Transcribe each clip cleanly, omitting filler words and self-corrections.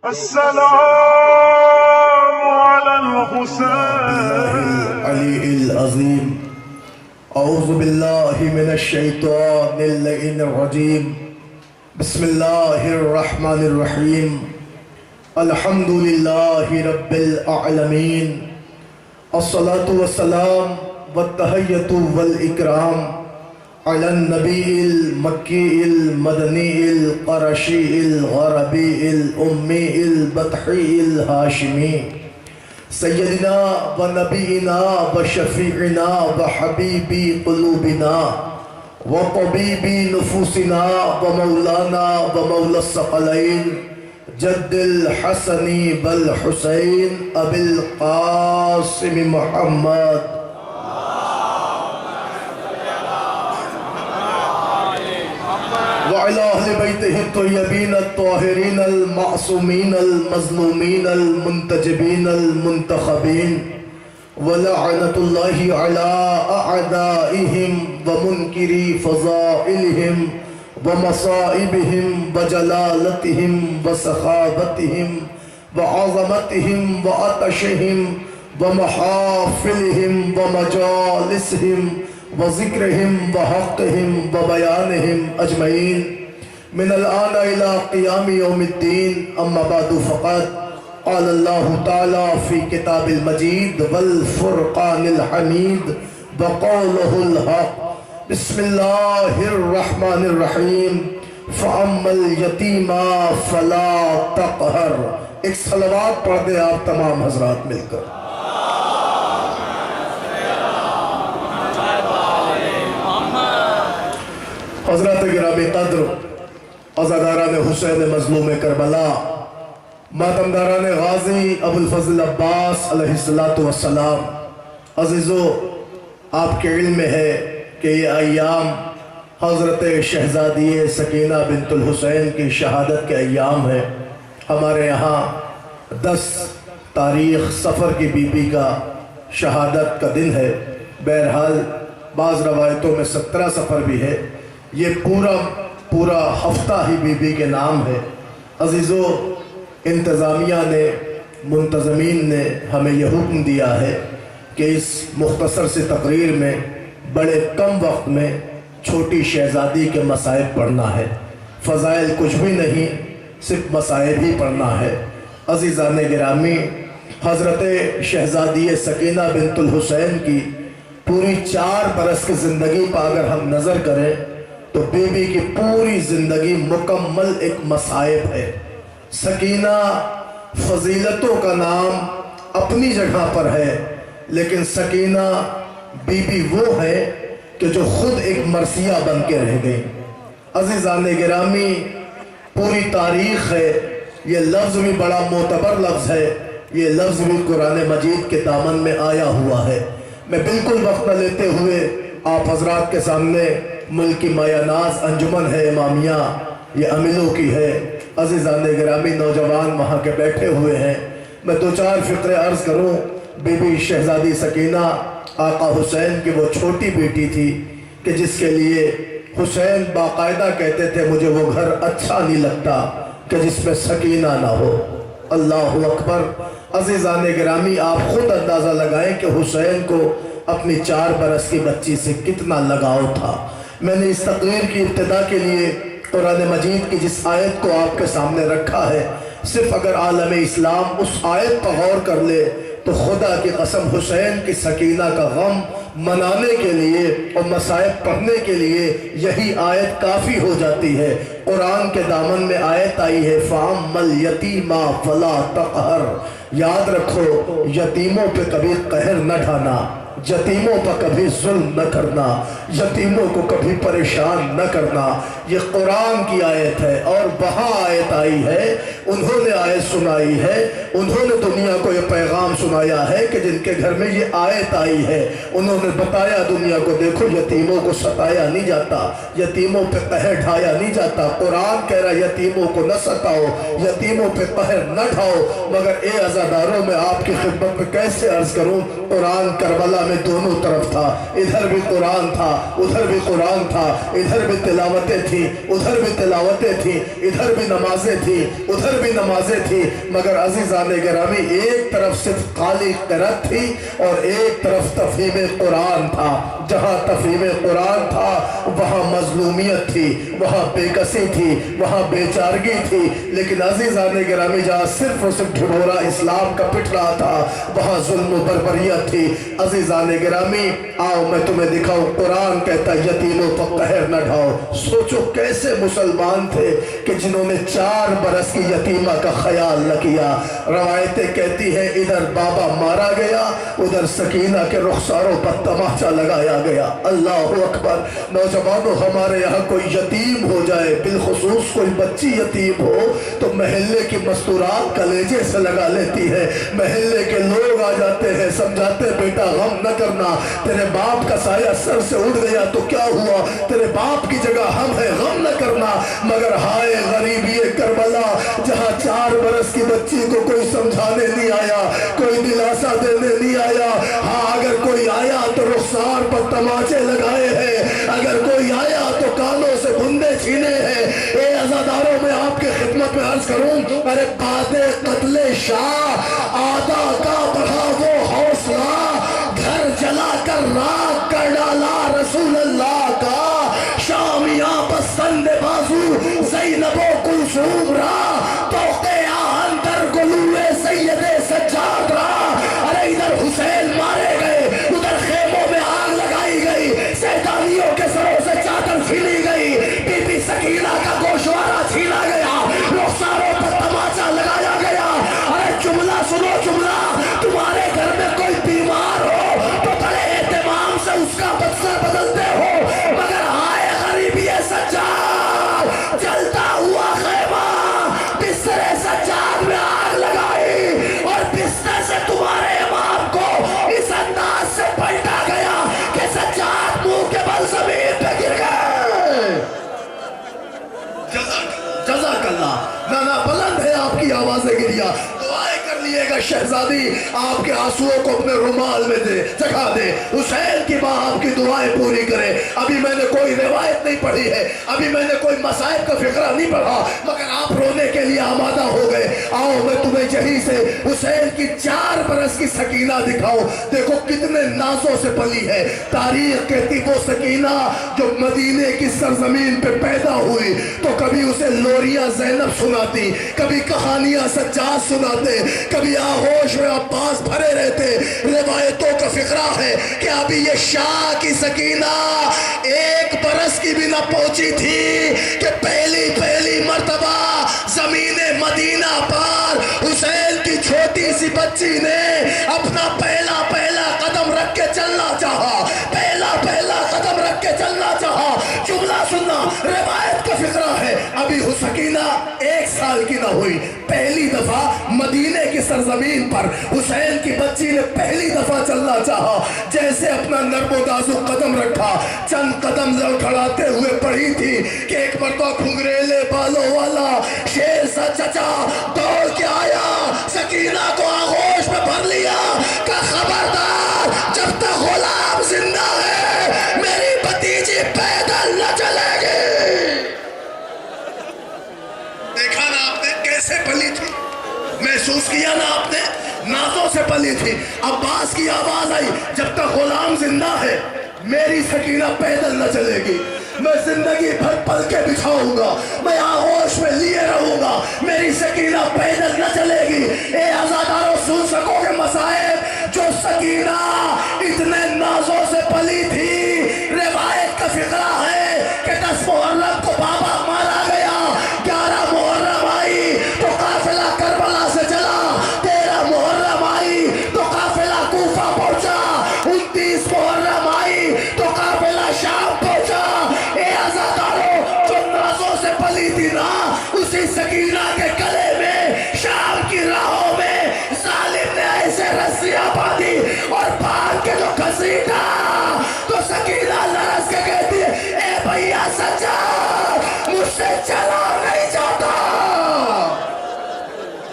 السلام على الحسين علي العظيم. أعوذ بالله من الشيطان اللعين الرجيم. بسم الله الرحمن الرحيم. الحمد لله رب العالمين. الصلاة والسلام والتحية والإكرام على النبي المكي المدني القرشي الغربي الأمي البطحي الهاشمي سيدنا ونبينا وشفيعنا وحبيب قلوبنا وطبيب نفوسنا ومولانا ومولى الثقلين جد الحسن والحسين أبي القاسم محمد وعلى أهل بيته الطيبين الطاهرين المعصومين المظلومين المنتجبين المنتخبين ولعنة الله على أعدائهم ومنكري فضائلهم ومصائبهم وجلالتهم وسخاوتهم وعظمتهم وعطشهم ومحافلهم ومجالسهم وذكرهم وحقهم وبيانهم أجمعين من الآن إلى قيام يوم الدين. أما بعد فقد قال الله تعالى في كتاب المجيد والفرقان الحميد وقوله الحق. بسم الله الرحمن الرحيم. فأما اليتيم فلا تقهر. ایک صلوات پڑھ دیں آپ تمام حضرات مل کر. حضرت گرامی قدر، عزاداران حسین مظلوم کربلا، ماتمداران غازی ابو الفضل عباس علیہ السلام، عزیزو آپ کے علم میں ہے کہ یہ ایام حضرت شہزادی سکینہ بنت الحسین کی شہادت کے ایام ہیں. ہمارے یہاں 10 تاریخ صفر کی بی بی کا شہادت کا دن ہے. بہرحال بعض روایتوں میں 17 صفر بھی ہے. یہ پورا ہفتہ ہی بی بی کے نام ہے. عزیزو، انتظامیہ نے، منتظمین نے ہمیں یہ حکم دیا ہے کہ اس مختصر سی تقریر میں بڑے کم وقت میں چھوٹی شہزادی کے مصائب پڑھنا ہے. فضائل کچھ بھی نہیں، صرف مصائب ہی پڑھنا ہے. عزیزان گرامی، حضرت شہزادی سکینہ بنت الحسین کی پوری 4 برس کی زندگی پر اگر ہم نظر کریں تو بی بی کی پوری زندگی مکمل ایک مصائب ہے. سکینہ فضیلتوں کا نام اپنی جگہ پر ہے، لیکن سکینہ بی بی وہ ہے کہ جو خود ایک مرثیہ بن کے رہ گئی. عزیزان گرامی، پوری تاریخ ہے. یہ لفظ بھی بڑا معتبر لفظ ہے. یہ لفظ بھی قرآن مجید کے دامن میں آیا ہوا ہے. میں بالکل وقت نہ لیتے ہوئے آپ حضرات کے سامنے ملک کی مایہ ناز انجمن ہے امامیہ، یہ املوں کی ہے. عزیزان گرامی، نوجوان وہاں کے بیٹھے ہوئے ہیں. میں 2-4 فقرے عرض کروں. بی بی شہزادی سکینہ آقا حسین کی وہ چھوٹی بیٹی تھی کہ جس کے لیے حسین باقاعدہ کہتے تھے مجھے وہ گھر اچھا نہیں لگتا کہ جس میں سکینہ نہ ہو. اللہ اکبر. عزیزان گرامی، آپ خود اندازہ لگائیں کہ حسین کو اپنی 4 برس کی بچی سے کتنا لگاؤ تھا. میں نے اس تقریر کی ابتدا کے لیے قرآن مجید کی جس آیت کو آپ کے سامنے رکھا ہے، صرف اگر عالم اسلام اس آیت پر غور کر لے تو خدا کی قسم حسین کی سکینہ کا غم منانے کے لیے اور مصائب پڑھنے کے لیے یہی آیت کافی ہو جاتی ہے. قرآن کے دامن میں آیت آئی ہے فَأَمَّا الْيَتِيمَ فَلَا تَقْهَرْ. یاد رکھو، یتیموں پہ کبھی قہر نہ ڈھانا، یتیموں پر کبھی ظلم نہ کرنا، یتیموں کو کبھی پریشان نہ کرنا. یہ قرآن کی آیت ہے اور وہاں آیت آئی ہے، انہوں نے آیت سنائی ہے، انہوں نے دنیا کو یہ پیغام سنایا ہے کہ جن کے گھر میں یہ آیت آئی ہے انہوں نے بتایا دنیا کو دیکھو یتیموں کو ستایا نہیں جاتا، یتیموں پہ قہر ڈھایا نہیں جاتا. قرآن کہہ رہا یتیموں کو نہ ستاؤ، یتیموں پہ قہر نہ ڈھاؤ. مگر اے عزاداروں، میں آپ کی خدمت میں کیسے عرض کروں، قرآن کربلا में दोनों तरफ था, इधर भी कुरान था, उधर भी कुरान था, इधर भी तिलावतें थी, उधर भी तिलावतें थी, इधर भी नमाजें थी, उधर भी नमाजें थी। मगर अजीज़ान गिरामी, एक तरफ सिर्फ काली क़िरात थी और एक तरफ तफ़हीम कुरान था। जहाँ तफ़हीम कुरान था वहाँ मजलूमियत थी, वहाँ बेकसी थी, वहाँ बेचारगी थी। लेकिन अजीज़ान गिरामी, जहाँ सिर्फ और सिर्फ ढिढोरा इस्लाम का पिट रहा था वहाँ जुल्म बरबरियत थी। अजीज़ान गिरामी, आओ मैं तुम्हें दिखाऊं, कुरान कहता यतीमों पर कहर न ढाओ। सोचो कैसे मुसलमान थे कि जिन्होंने 4 बरस की यतीमा का ख्याल न किया। रवायतें कहती हैं इधर बाबा मारा गया, उधर सकीना के रुखसारों पर तमाचा लगाया गया। अल्लाह अकबर। नौजवानों, हमारे यहाँ कोई यतीम हो जाए, बिलखुसूस कोई बच्ची यतीम हो, तो महल्ले की मस्तूरात कलेजे से लगा लेती है। महल्ले के लोग आ जाते हैं, समझाते बेटा गम न करना, तेरे बाप का साया सर से उड़ गया तो क्या हुआ, तेरे बाप की जगह हम हैं, गम न करना। मगर हाय गरीबी करबला, जहाँ 4 बरस की बच्ची को कोई समझाने नहीं आया, कोई दिलासा देने नहीं आया। हाँ, अगर कोई आया तो रुखसार पर तमाचे लगाए हैं, अगर कोई आया तो कानों से बुंदे छीने हैं। ए अज़ादारों, मैं आपके खिदमत में अर्ज करूं, अरे बादे कत्ले शाह आदा का बढ़ा वो हौसला, घर जला कर राख कर डाला रसूल अल्लाह का। शामिया पसंद बाजू ज़ैनबो कुलसूम रा, तोक़े अंदर गुलूए सैयदे सज्जाद रा। अरे इधर हुसैन मारे गए, उधर खेमों में आग लगाई गई, सैतानियों के सरों से चादर छीनी गई, बीबी सकीना का गोशवारा छीना गया, रुखसारों पर तमाचा लगाया गया। अरे जुमला सुनो, जुमला, तुम्हारे घर में कोई बीमार हो तो बड़े एहतमाम से उसका बदसर बदलते हो, मगर हाय गरीबी सज्जाद, जलता हुआ खेमा, बिस्तर सज्जाद में आग लगाई और बिस्तर से तुम्हारे इमाम को इस अंदाज से पलटा गया कि सज्जाद मुंह के बल जमीन पे गिर गए। जज़ाकल्लाह। नाना बुलंद है आपकी आवाज़ें गिरिया, दुआएं कर लिएगा शहजादी, आपके आंसुओं को अपने रुमाल में दे जगा दे, हुसैन की माँ आपकी दुआएं पूरी करे। अभी मैंने कोई रिवायत नहीं पढ़ी है, अभी मैंने कोई मसाइब का फिक्रा नहीं पढ़ा, मगर आप रोने के लिए आमादा हो गए। आओ मैं तुम्हें यहीं से हुसैन की 4 बरस की सकीना दिखाऊं। देखो कितने नाजों से पली है। तारीख कहती वो सकीना जो मदीने की सरजमीन पे पैदा हुई तो कभी उसे लोरियां ज़ैनब सुनाती, कभी कहानियां सज्जाद सुनाते, कभी आगोश में अब्बास भरे रहते। रिवायतों का फिक्रा है कि अभी ये शाह की सकीना 1 बरस की भी न पहुंची थी कि पहली मर्तबा जमीने मदीना पर हुसैन की छोटी सी बच्ची ने अपना पहला कदम रख के चलना चाहा, पहला कदम रख के चलना चाहा। जुमला सुनना, रिवायत का फिक्रा है अभी सकीना 1 साल की न हुई, पहली दफा मदीने की सरजमीन पर हुसैन की बच्ची ने पहली दफा चलना चाहा। जैसे अपना नर्मो नाजुक कदम रखा, चंद कदम लड़खड़ाते हुए पड़ी थी कि एक मर्तबा घुंघरेले बालों वाला शेर सा चचा दौड़ के आया, सकीना को आगोश में भर लिया का खबरदार, जब तक गुलाम जिंदा है मेरी भतीजी पैदल न चलेगी। देखा ना आपने कैसे पली थी, महसूस किया ना आपने, नाजों से पली थी। अब्बास की आवाज आई, जब तक गुलाम जिंदा है मेरी सकीना पैदल न चलेगी, मैं जिंदगी भर पलके बिछाऊंगा, मैं आगोश में लिए रहूंगा, मेरी सकीना पैदल न चलेगी। ए आजादारों, सुन सकोगे मसाइब जो सकीना इतने नाजों से पली थी। रिवायत का फिक्रा है कि 10 मुहर्रम को बाबा मारा गया, 11 मुहर्रम आई तो काफिला करबला से चला, 13 मुहर्रम आई तो काफिला कूफा पहुंचा, 29 मुहर्रम आई तो काफिला शाम पहुंचा। ए आजादारों, जो नाजों से पली थी ना, उसी सकीना के गले में शाह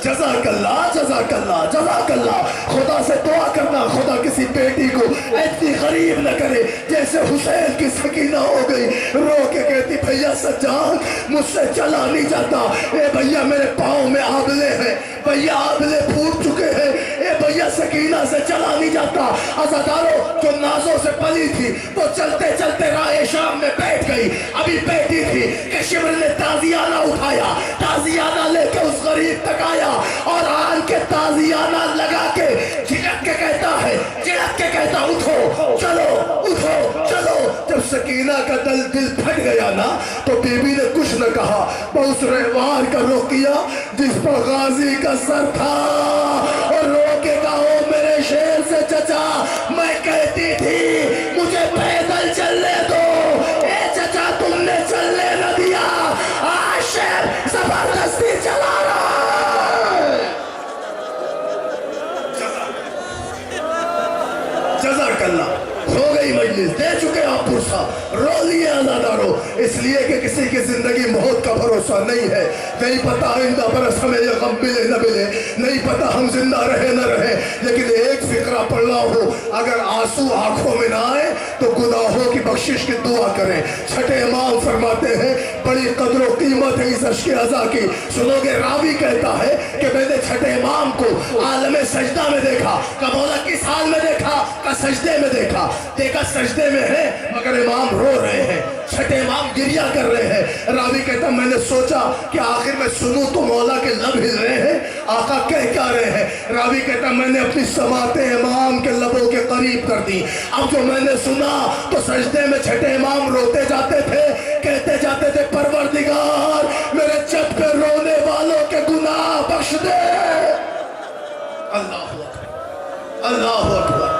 جزاک اللہ جزاک اللہ جزاک اللہ. خدا سے دعا کرنا خدا کسی بیٹی کو ایسی غریب نہ کرے جیسے حسین کی سکینہ ہو گئی. رو کے کہتی بھیا سجاد مجھ سے چلا نہیں جاتا. اے بھیا میرے پاؤں میں آبلے ہیں, بھیا آبلے پھوٹ چکے ہیں. اے بھیا سکینہ سے چلا نہیں جاتا. عزادارو جو نازوں سے پلی تھی وہ چلتے چلتے راہ شام میں بیٹھ گئی. ابھی بیٹھی تھی کہ شمر نے تازیانہ اٹھایا, تازیانہ لے کے اس غریب تک آیا اور آن کے تازیانہ لگا کے جھڑک کے کہتا ہے, جھڑک کے کہتا اٹھو چلو اٹھو چلو. جب سکینہ کا دل پھٹ گیا نا تو بی بی نے کچھ نہ کہا, وہ اس رہوار کا رخ کیا جس پر غازی کا سر تھا اور رو کے کہا میرے شیر سے چچا میں کہتی تھی مجھے پیدل چلنے دو, اے چچا تم نے چلنے نہ دیا, آج شیر زبردستی چلا رہا. جزاک اللہ. ہو گئی مجلس, دے چکے آپ پرسا, رو لیے عزادارو, اس لیے کہ کسی کی زندگی موت کا بھروسہ نہیں ہے. نہیں پتا آئندہ برس ہمیں یہ غم ملے نہ ملے, نہیں پتا ہم زندہ رہے نہ رہے, لیکن ایک فکرہ پڑھنا ہو اگر آنسو آنکھوں میں نہ آئے تو گناہوں کی بخشش کی دعا کریں. چھٹے امام فرماتے ہیں بڑی قدر و قیمت ہے اس عشق عزا کی. سنو گے راوی کہتا ہے کہ میں نے چھٹے امام کو عالم سجدہ میں دیکھا. کہ مولا کس حال میں دیکھا؟ کہ سجدے میں دیکھا. دیکھا سجدے میں ہے مگر امام رو رہے ہیں, چھٹے امام گریہ کر رہے ہیں. راوی کہتا میں نے سوچا کہ آخر میں سنوں تو مولا کے لب ہل رہے ہیں, آقا کہہ کیا رہے ہیں. راوی کہتا میں نے اپنی سماعتیں امام کے لبوں کے قریب کر دی. اب جو میں نے سنا تو سجدے میں چھٹے امام روتے جاتے تھے, کہتے جاتے تھے پروردگار میرے چھت پہ رونے والوں کے گناہ بخش دے. اللہ اکبر اللہ اکبر.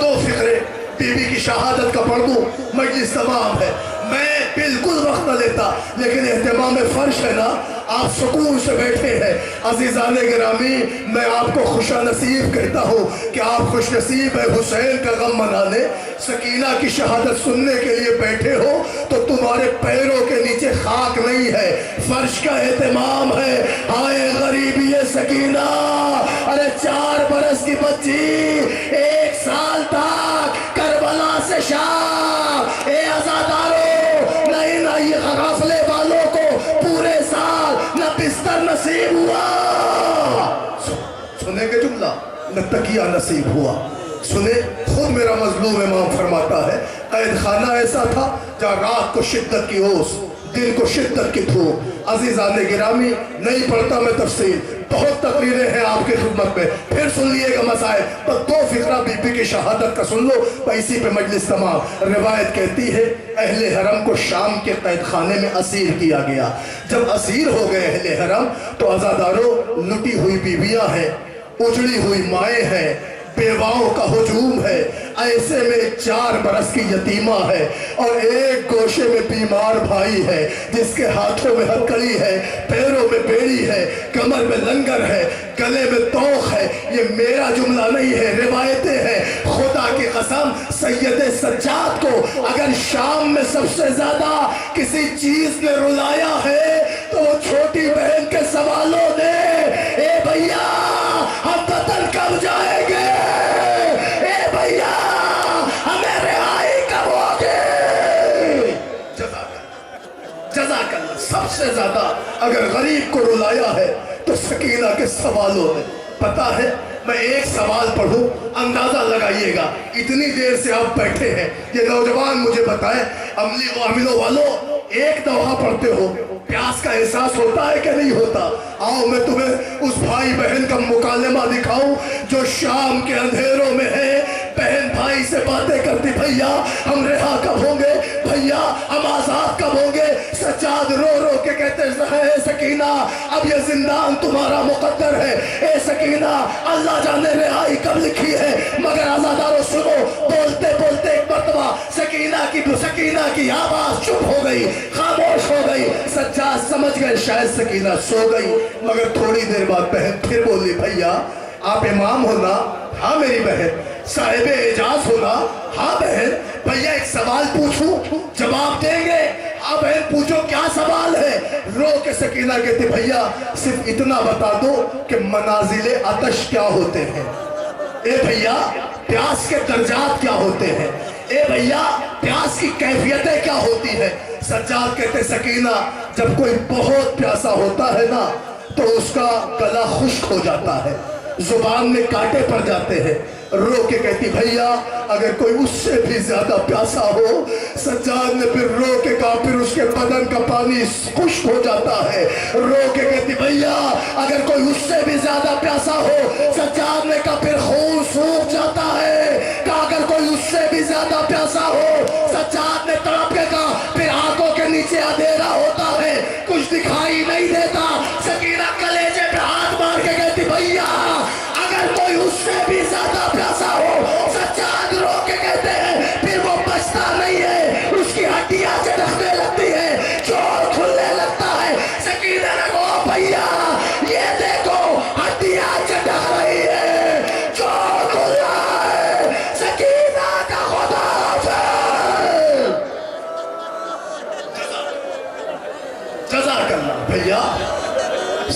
دو فکرے بی بی کی شہادت کا پڑھ دوں, مجلس تمام ہے. میں بالکل وقت نہ لیتا لیکن اہتمام فرش ہے نا, آپ سکون سے بیٹھے ہیں. عزیزان گرامی میں آپ کو خوش نصیب کہتا ہوں کہ آپ خوش نصیب ہے حسین کا غم منانے, سکینہ کی شہادت سننے کے لیے بیٹھے ہو تو تمہارے پیروں کے نیچے خاک نہیں ہے, فرش کا اہتمام ہے. آئے غریبی سکینہ, ارے 4 برس کی بچی 1 سال تک کربلا سے شام. اے عزادارو نہیں نہ یہ غافلے والوں کو پورے سال نہ بستر نصیب ہوا, سنے گے جملہ, نہ تکیہ نصیب ہوا. سنے خود میرا مظلوم امام فرماتا ہے قید خانہ ایسا تھا جہاں رات کو شدت کی اوس, دن کو شدت کی دھوپ. عزیزان گرامی نہیں پڑھتا میں تفصیل, بہت تقریریں ہیں آپ کی خدمت میں, پھر سن لیے گا مسائل. پر 2 فقرہ بی بی کی شہادت کا سن لو, اسی پہ مجلس تمام. روایت کہتی ہے اہل حرم کو شام کے قید خانے میں اسیر کیا گیا. جب اسیر ہو گئے اہل حرم تو عزاداروں لٹی ہوئی بیویاں ہیں, اجڑی ہوئی مائیں ہیں, بیواؤں کا ہجوم ہے. ایسے میں 4 برس کی یتیمہ ہے اور ایک گوشے میں بیمار بھائی ہے جس کے ہاتھوں میں ہتکڑی ہے, پیروں میں بیڑی ہے, کمر میں لنگر ہے, گلے میں توخ ہے. یہ میرا جملہ نہیں ہے, روایتیں ہیں. خدا کی قسم سید سجاد کو اگر شام میں سب سے زیادہ کسی چیز نے رلایا ہے تو وہ چھوٹی بہن کے سوالوں نے, اے بھیا ہم وطن کب جائیں گے, اے بھیا ہمیں رہائی کب ہوگی. جزاک اللہ. سب سے زیادہ اگر غریب کو رلایا ہے تو سکینہ کے سوالوں نے. پتا ہے میں ایک سوال پڑھوں, اندازہ لگائیے گا. اتنی دیر سے آپ بیٹھے ہیں, یہ نوجوان مجھے بتائیں عاملوں والوں ایک دفعہ پڑھتے ہو پیاس کا احساس ہوتا ہے کہ نہیں ہوتا؟ آؤ میں تمہیں اس بھائی بہن کا مکالمہ دکھاؤں جو شام کے اندھیروں میں ہے. بہن بھائی سے باتیں کرتی, بھیا ہم رہا کب ہوں گے, بھیا ہم آزاد کب ہوں گے. سجاد رو رو کے کہتے ہیں اے سکینہ اب یہ زندان تمہارا مقدر ہے, اے سکینہ اللہ جانے رہائی کب لکھی ہے. مگر عزادارو سنو, بولتے بولتے ایک مرتبہ سکینہ کی آواز چپ ہو گئی, خاموش ہو گئی. سجاد سمجھ گئے شاید سکینہ سو گئی, مگر تھوڑی دیر بعد بہن پھر بولی, بھیا آپ امام ہونا, ہاں میری بہن, صاحب اعجاز ہونا, ہاں بہن, بھیا ایک سوال پوچھوں جواب دیں گے, अब बहन पूछो क्या सवाल है? रो के सकीना कहती भैया सिर्फ इतना बता दो कि मनाजिले आतश क्या होते हैं। ए भैया प्यास के दर्जात क्या होते हैं? ए भैया प्यास की कैफियतें क्या होती है? सज्जाद कहते सकीना जब कोई बहुत प्यासा होता है ना तो उसका गला खुश्क हो जाता है, जुबान में कांटे पड़ जाते हैं। रो के कहती भैया अगर कोई उससे भी ज्यादा प्यासा हो। सज्जाद ने फिर रो के कहा, फिर उसके बदन का पानी खुश्क हो जाता है। रो के कहती भैया अगर कोई उससे भी ज्यादा प्यासा हो। सज्जाद ने कहा फिर खून सूख जाता है। कहा अगर कोई उससे भी ज्यादा प्यासा हो। सज्जाद ने तड़प के कहा फिर आंखों के नीचे अंधेरा होता है, कुछ दिखाई नहीं देता। सकीना कलेजे पे हाथ मार के कहती भैया अगर कोई उससे भी ज्यादा प्यासा हो। सज्जाद रो के कहते हैं फिर वो बचता नहीं है, उसकी हड्डियां चटकने लगती है, चोर खुलने लगता है। सकीना ने कहा भैया ये देखो हड्डियां चटक रही है, चोर खुल रहा है। सकीना का खुदा हाफिज़। जज़ाकल्लाह भैया,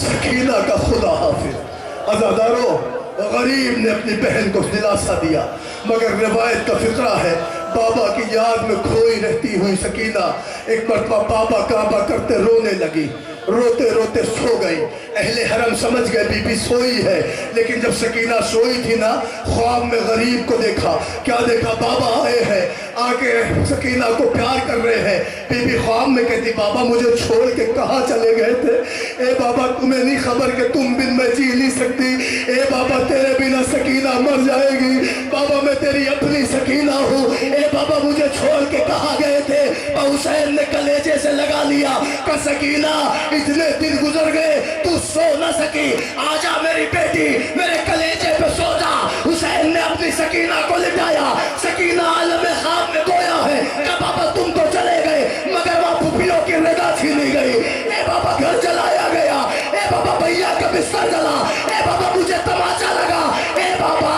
सकीना का खुदा हाफिज़। अज़ादारों गरीब ने अपनी बहन को दिलासा दिया, मगर रिवायत का फिक्रा है बाबा की याद में खोई रहती हुई सकीना एक मरतबा बाबा काबा करते रोने लगी। रोते रोते सो गई। अहले हरम समझ गए बीबी सोई है, लेकिन जब सकीना सोई थी ना ख्वाब में गरीब को देखा। क्या देखा? बाबा आए हैं, आके सकीना को प्यार कर रहे हैं। बीबी ख्वाब में कहती बाबा मुझे छोड़ के कहाँ चले गए थे? ए बाबा तुम्हें नहीं खबर कि तुम बिन मैं जी नहीं सकती। ए बाबा तेरे बिना सकीना मर जाएगी। बाबा मैं तेरी अपनी सकीना हूँ। ए बाबा मुझे छोड़ के कहाँ गए थे? हुसैन ने कलेजे से लगा लिया कि सकीना इतने दिन गुजर गए तू सो न सकी, आजा मेरी बेटी मेरे कलेजे पे सो जा। हुसैन ने अपनी सकीना को लिटाया। सकीना आलम ख्वाब में गोया है कि बाबा तुम तो चले गए, मगर वहाँ पुपियों की रदा छीनी गई। ए बाबा घर जलाया गया। ए बाबा भैया का बिस्तर जला। ए बाबा मुझे तमाचा लगा। ए बाबा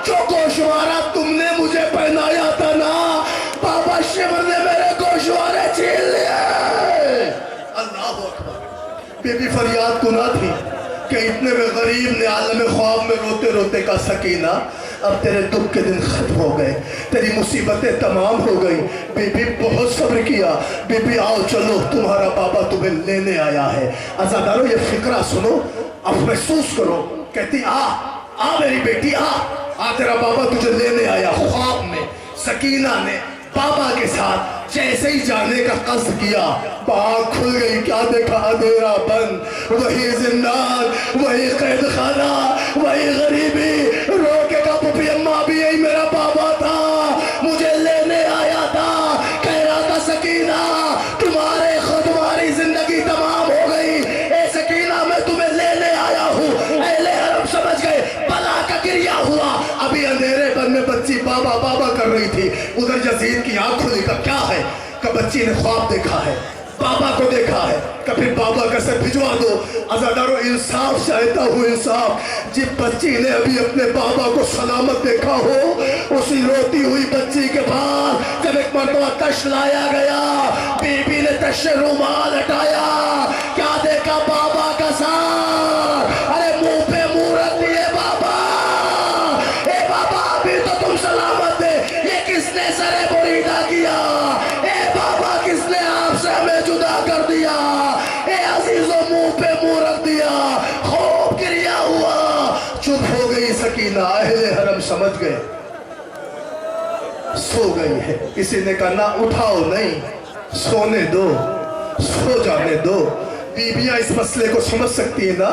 जो गोशवारा तुमने मुझे पहनाया था ना, बाबा शिवर ने मेरे गोशवारे छीन लिए। अल्लाह अकबर। बीबी फरियाद गुना थी कि इतने में गरीब ने आलम ख्वाब में रोते रोते का सकीना अब तेरे दुख के दिन खत्म हो गए, तेरी मुसीबतें तमाम हो गई। बीबी बहुत सब्र किया। बीबी आओ चलो तुम्हारा बाबा तुम्हें लेने आया है। अज़ादारों ये फिक्रा सुनो, अब महसूस करो। कहती आ मेरी बेटी आ तेरा बाबा तुझे लेने आया। ख्वाब में सकीना ने बाबा के साथ जैसे ही जाने का कस्द किया, आँख खुल गई। क्या देखा? अंधेरा बंद, वही जिंदान, वही कैद खाना, वही गरीबी। रो के कहा पुपी अम्मा भी यही मेरा बाबा था, मुझे लेने आया था। कह रहा था सकीना तुम्हारे खुद तुम्हारी जिंदगी तमाम हो गई। ए सकीना मैं तुम्हें लेने आया हूँ। अहले हरम समझ गए बला का गिरिया हुआ। अभी अंधेरे बन में बच्ची बाबा बाबा कर रही थी। उधर यजीद की आंख खुली। का क्या है? का बच्ची ने ख्वाब देखा है, बाबा को देखा है। का फिर बाबा का सर भिजवा दो। अज़ादारों इंसाफ चाहता हूँ, इंसाफ। जिस बच्ची ने अभी अपने बाबा को सलामत देखा हो, उसी रोती हुई बच्ची के बाद जब एक मरतबा तश लाया गया, बीबी ने तश से रुमाल हटाया। क्या देखा? बाबा का सार। अरे मुंह पे मुंह रख दिए बाबा। ए बाबा अभी तो तुम सलामत थे, ये किसने सरे बुरीदा किया? ए बाबा किसने आपसे हमें जुदा कर दिया? ए अजीजों मुंह पे मुंह रख दिया। खूब गिरिया हुआ। चुप हो गई सकीना। अहले हरम समझ गए सो गई है। किसी ने कहा ना उठाओ नहीं, सोने दो, सो जाने दो। बीबियां इस मसले को समझ सकती है ना।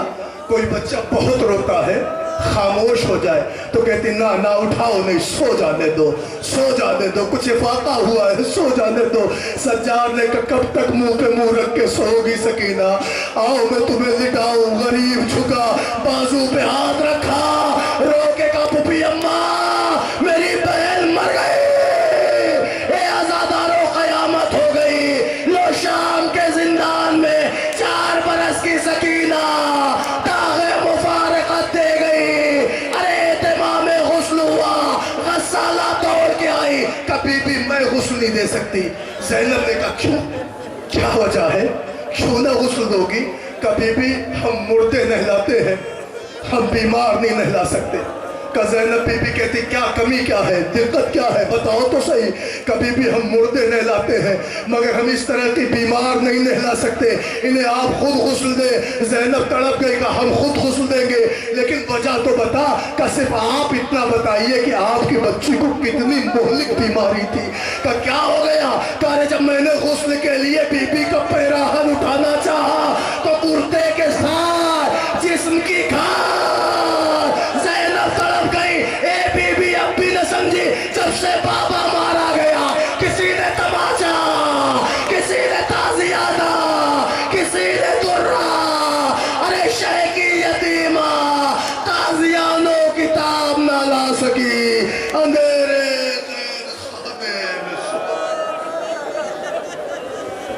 कोई बच्चा बहुत रोता है, खामोश हो जाए तो कहती ना ना उठाओ नहीं, सो जाने दो, सो जाने दो, कुछ इफाका हुआ है, सो जाने दो। सज्जाद ने कहा कब तक मुंह पे मुंह रख के सोगी सकीना? आओ मैं तुम्हें लिटाऊं। गरीब झुका, बाजू पे हाथ रखा, रो के कहा पुपी अम्मा मेरी बहन मर गई। ए आजादारों कयामत हो गई। लो शाम के जिंदान में 4 बरस की सकीना तागे मुफारकत दे गई। अरे एहतमाम गुस्ल हुआ, गस्साला तोड़ के आई। कभी भी मैं गुस्ल नहीं दे सकती। ज़ैनब ने कहा क्यों کیا وجہ ہے؟ کیوں نہ غسل دوگی؟ کبھی بھی ہم مردے نہلاتے ہیں، ہم بیمار نہیں نہلا سکتے۔ کہ زینب بی بی کہتی کیا کمی کیا ہے، دقت کیا ہے، بتاؤ تو صحیح۔ کبھی بھی ہم مردے نہلاتے ہیں مگر ہم اس طرح کی بیمار نہیں نہلا سکتے، انہیں آپ خود غسل دے۔ زینب تڑپ گئی کہ ہم خود غسل دیں گے، لیکن وجہ تو بتا، کہ صرف آپ اتنا بتائیے کہ آپ کی بچی کو کتنی مہلک بیماری تھی۔ کہ کیا ہو گیا؟ کہ جب میں نے غسل کے لیے بی بی کا